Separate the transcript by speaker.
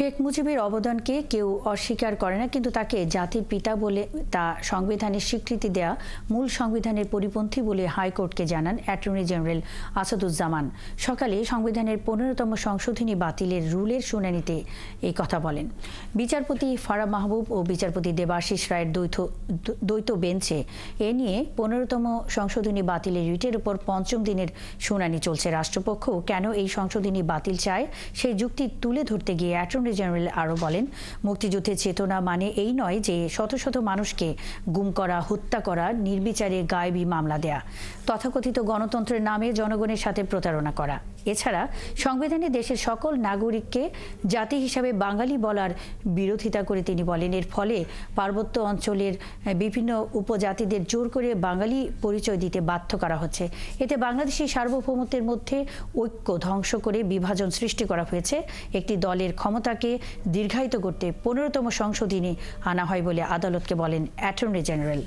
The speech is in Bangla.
Speaker 1: শেখ মুজিবের অবদানকে কেউ অস্বীকার করে না, কিন্তু তাকে জাতির পিতা বলে তা সংবিধানের স্বীকৃতি দেয়া মূল সংবিধানের পরিপন্থী বলে হাইকোর্টকে জানান অ্যাটর্নি জেনারেল আসাদুজ্জামান। সকালে সংবিধানের ১৫তম সংশোধনী বাতিলের রুলের শুনানিতে এই কথা বলেন। বিচারপতি ফারাহ মাহবুব ও বিচারপতি দেবাশিস রায়ের দ্বৈত বেঞ্চে এ নিয়ে ১৫তম সংশোধনী বাতিলের রিটের উপর পঞ্চম দিনের শুনানি চলছে। রাষ্ট্রপক্ষ কেন এই সংশোধনী বাতিল চায় সেই যুক্তি তুলে ধরতে গিয়ে অ্যাটর্নি জেনারেল আরও বলেন, মুক্তিযুদ্ধের চেতনা মানে এই নয় যে শত শত মানুষকে গুম করা, হত্যা করা, নির্বিচারে গায়েবী মামলা দেয়া, তথাকথিত গণতন্ত্রের নামে জনগণের সাথে প্রতারণা করা। এছাড়া সংবিধানে দেশের সকল নাগরিককে জাতি হিসাবে বাঙালি বলার বিরোধিতা করে তিনি বলেন, এর ফলে পার্বত্য অঞ্চলের বিভিন্ন উপজাতিদের জোর করে বাঙালি পরিচয় দিতে বাধ্য করা হচ্ছে। এতে বাংলাদেশি সার্বভৌমত্বের মধ্যে ঐক্য ধ্বংস করে বিভাজন সৃষ্টি করা হয়েছে। একটি দলের ক্ষমতাকে দীর্ঘায়িত করতে ১৫তম সংশোধনী আনা হয় বলে আদালতকে বলেন অ্যাটর্নি জেনারেল।